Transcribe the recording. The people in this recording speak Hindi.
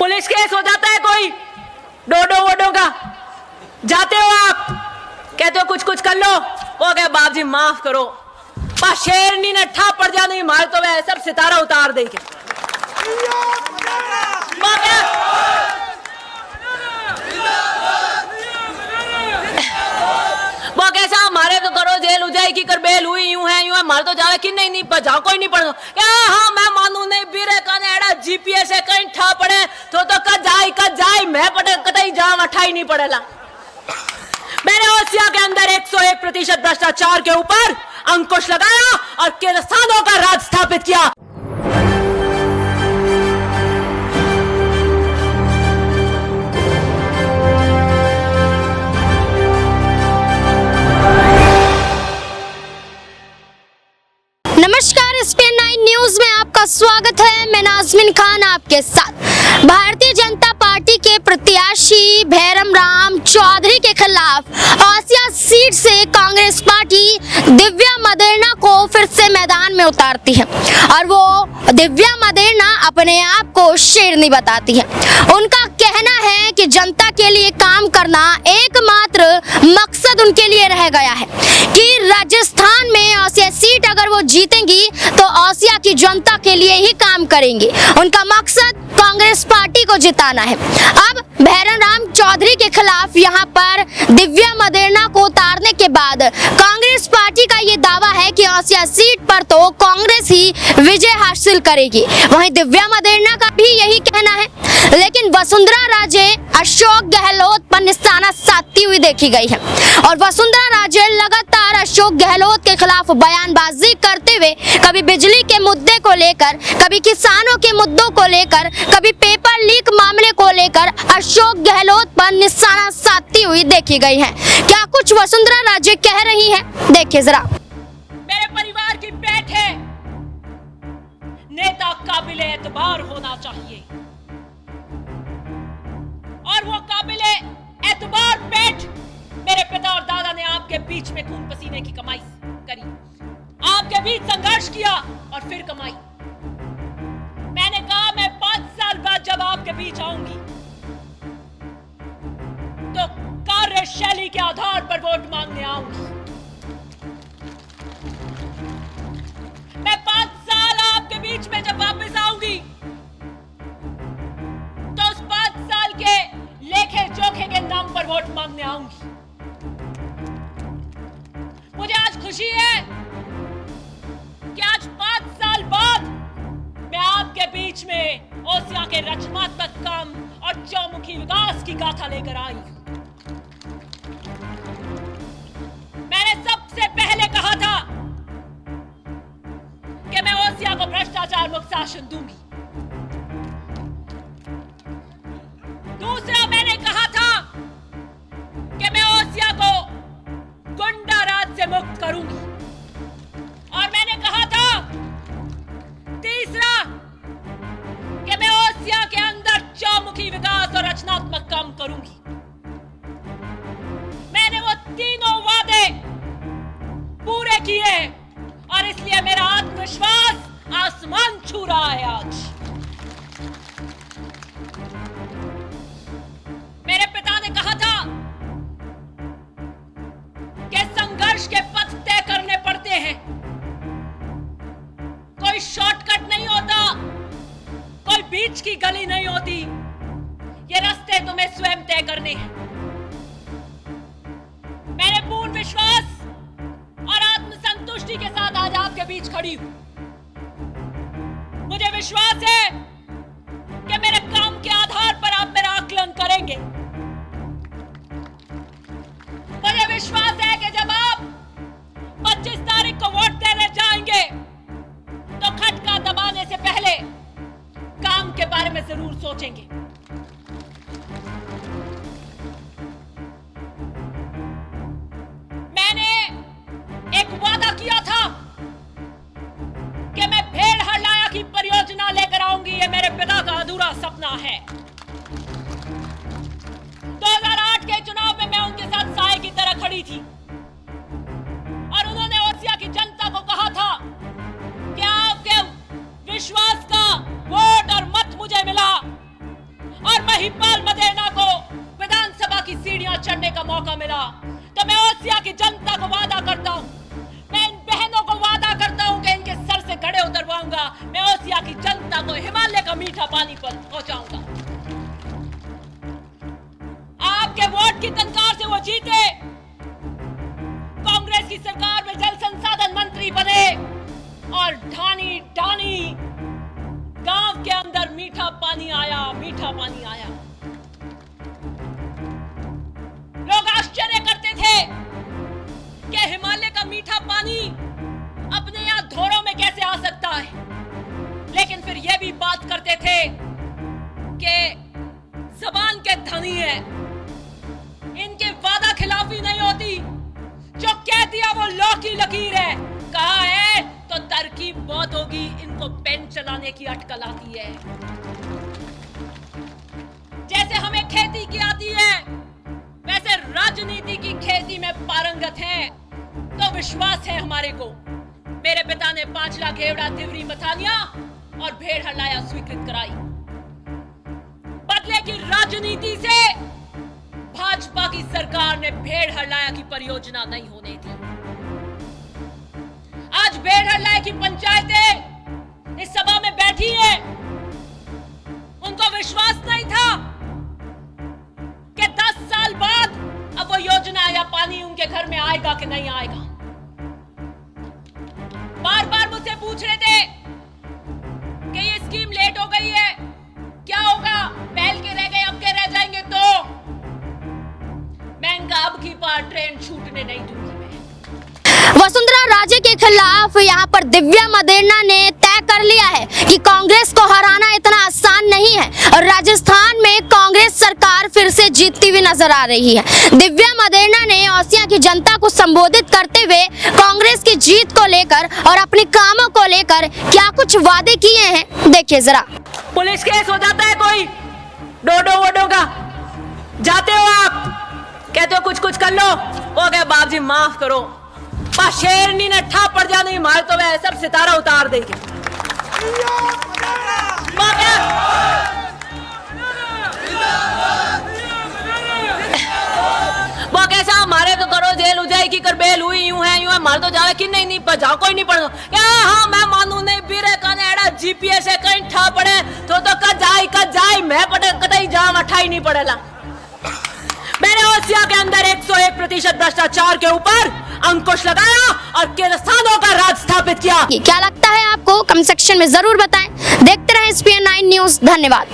पुलिस केस हो जाता है कोई डोडो वोडो का, जाते हो आप, कहते हो कुछ कुछ कर लो, वो कहे बाप जी माफ करो, पा शेरनी ने ठा पड़ जाने मार तो वह सब सितारा उतार देंगे। वो कैसा हमारे तो करो जेल हो जाएगी, कर बेल हुई यूं है मार तो जावे कि नहीं जाओ कोई नहीं पढ़ो क्या। हाँ मैं मानू नहीं बीरे का एड़ा जीपीएस है कहीं ठा पड़े तो कद जाए मैं पड़े कतई जा अठा ही नहीं पड़ेला। मैंने ओसिया के अंदर 101% भ्रष्टाचार के ऊपर अंकुश लगाया और किसानों का राज स्थापित किया। नमस्कार, SPN 9 न्यूज में आपका स्वागत है। मैं नाज़मीन खान आपके साथ। भारतीय जनता पार्टी के प्रत्याशी भैरम राम चौधरी के खिलाफ ओसिया सीट से कांग्रेस पार्टी दिव्या मदेरणा को फिर से मैदान में उतारती है और वो दिव्या मदेरणा अपने आप को शेरनी बताती है। उनका कहना है कि जनता के लिए काम करना एकमात्र मकसद उनके लिए रह गया है कि राजस्थान में ओसिया सीट अगर वो जीतेंगी तो ओसिया की जनता के लिए ही काम करेंगी। उनका मकसद कांग्रेस पार्टी को जिताना है। अब भैरम राम चौधरी के खिलाफ यहाँ पर दिव्या मदेरणा को उतारने के बाद कांग्रेस पार्टी का ये दावा है कि ओसिया सीट पर तो कांग्रेस ही विजय हासिल करेगी। वहीं दिव्या मदेरणा का भी यही कहना है, लेकिन वसुंधरा राजे अशोक गहलोत पर निशाना साधती हुई देखी गई है और वसुंधरा राजे लगातार अशोक गहलोत के खिलाफ बयानबाजी करते हुए कभी बिजली के मुद्दे को लेकर, कभी किसानों के मुद्दों को लेकर, कभी पेपर लीक मामले को लेकर अशोक गहलोत पर निशाना साधती हुई देखी गई है। क्या कुछ वसुंधरा राजे कह रही है, देखिए जरा। मेरे परिवार की पेट है, नेता काबिल एतबार होना चाहिए और वो काबिल एतबार पेट मेरे पिता और दादा ने आपके बीच में खून पसीने की कमाई करी, आपके बीच संघर्ष किया और फिर कमाई। मैंने कहा मैं 5 साल बाद जब आपके बीच आऊंगी तो कार्यशैली के आधार पर वोट मांगने आऊंगी। मैं 5 साल आपके बीच में जब वापस आऊंगी तो उस 5 साल के लेखे जोखे के नाम पर वोट मांगने आऊंगी। मुझे आज खुशी है कि आज 5 साल बाद मैं आपके बीच में ओसिया के रचनात्मक काम और चौमुखी विकास की गाथा लेकर आई हूं। मैंने सबसे पहले कहा था कि मैं ओसिया को भ्रष्टाचार मुक्त शासन दूंगी। दूसरा मैंने कहा था कि मैं ओसिया को गुंडा राज से मुक्त करूंगी और मैंने कहा था तीसरा कि मैं ओसिया के अंदर चौमुखी विकास और रचनात्मक काम करूंगी। मैंने वो तीनों वादे पूरे किए और इसलिए मेरा आत्मविश्वास आसमान छू रहा है। आज मेरे पिता ने कहा था कि संघर्ष के पथ तय करने पड़ते हैं, कोई शॉर्टकट नहीं होता, कोई बीच की गली नहीं होती, ये रास्ते तुम्हें स्वयं तय करने हैं। मैंने पूर्ण विश्वास और आत्मसंतुष्टि के साथ आज आपके बीच खड़ी हूं। मुझे विश्वास है कि मेरे काम के आधार पर आप मेरा आकलन करेंगे। मुझे विश्वास है कि जब आप 25 तारीख को वोट देने जाएंगे तो खटका दबाने से पहले काम के बारे में जरूर सोचेंगे। मैंने एक वादा किया था कि मैं भेड़ हड़ाया की परियोजना लेकर आऊंगी, ये मेरे पिता का अधूरा सपना है। 2008 के चुनाव में मैं उनके साथ साए की तरह खड़ी थी और उन्होंने ओसिया की जनता को कहा था कि आपके विश्वास का वोट और मत मुझे मिला महिपाल मदेना को विधानसभा की सीढ़ियां चढ़ने का मौका मिला तो मैं ओसिया की जनता को वादा करता हूं, मैं इन बहनों को वादा करता हूं कि इनके सर से घड़े उतरवाऊंगा। मैं ओसिया की जनता को हिमालय का मीठा पानी पहुंचाऊंगा। आपके वोट की तनख्वाह से वो जीते, कांग्रेस की सरकार में जल संसाधन मंत्री बने और ढानी ढानी गांव के अंदर मीठा पानी आया, मीठा पानी आया। लोग आश्चर्य करते थे कि हिमालय का मीठा पानी अपने यहां धोरों में कैसे आ सकता है, लेकिन फिर यह भी बात करते थे कि जबान के धनी है, इनके वादा खिलाफी नहीं होती, जो कह दिया वो लॉ की लकीर है, कहा है तो तरकीब बहुत होगी, इनको पेन चलाने की अटकल आती है। जैसे हमें खेती की आती है वैसे राजनीति की खेती में पारंगत हैं, तो विश्वास है हमारे को। मेरे पिता ने 5 लाख घेवड़ा तिवरी मथानिया और भेड़ हलाया स्वीकृत कराई। बदले की राजनीति से भाजपा की सरकार ने भेड़ हलाया की परियोजना नहीं होने दी। आज भेड़ हलाया की पंचायतें इस सभा में बैठी हैं, उनको विश्वास नहीं था कि 10 साल बाद अब वो योजना या पानी उनके घर में आएगा कि नहीं आएगा। बार बार मुझसे पूछ रहे थे कि ये स्कीम लेट हो गई है, क्या होगा, पहल के रह गए अब के रह जाएंगे, तो मैं इनका अब की बार ट्रेन छूटने नहीं दूंगी। वसुंधरा राजे के खिलाफ यहाँ पर दिव्या मदेना ने तय कर लिया है कि कांग्रेस को हराना इतना आसान नहीं है और राजस्थान में कांग्रेस सरकार फिर से जीतती हुई नजर आ रही है। दिव्या मदेना ने ओसिया की जनता को संबोधित करते हुए कांग्रेस की जीत को लेकर और अपने कामों को लेकर क्या कुछ वादे किए हैं, देखिए जरा। पुलिस केस हो जाता है कोई डोडो वोडो का, जाते हो आप, कहते हो कुछ कुछ कर लो, वो कहे बाप जी माफ करो, शेरनी ने ठा पड़ जाने मार तो वह सब सितारा उतार देंगे। वो कैसा हमारे तो करो जेल हो जाए की कर बेल हुई यूं है मार तो जावे कि नहीं जाओ कोई नहीं पढ़ो क्या। हाँ मैं मानू नहीं बीरे कने एड़ा जीपीएस है कहीं ठा पड़े तो कद जाए मैं पड़े कतई जाम अठाई नहीं पड़ेला। मैंने ओसिया के अंदर 101% भ्रष्टाचार के ऊपर अंकुश लगाया और किसानों का राज स्थापित किया। क्या लगता है आपको, कमेंट सेक्शन में जरूर बताएं। देखते रहें SPN9 न्यूज़। धन्यवाद।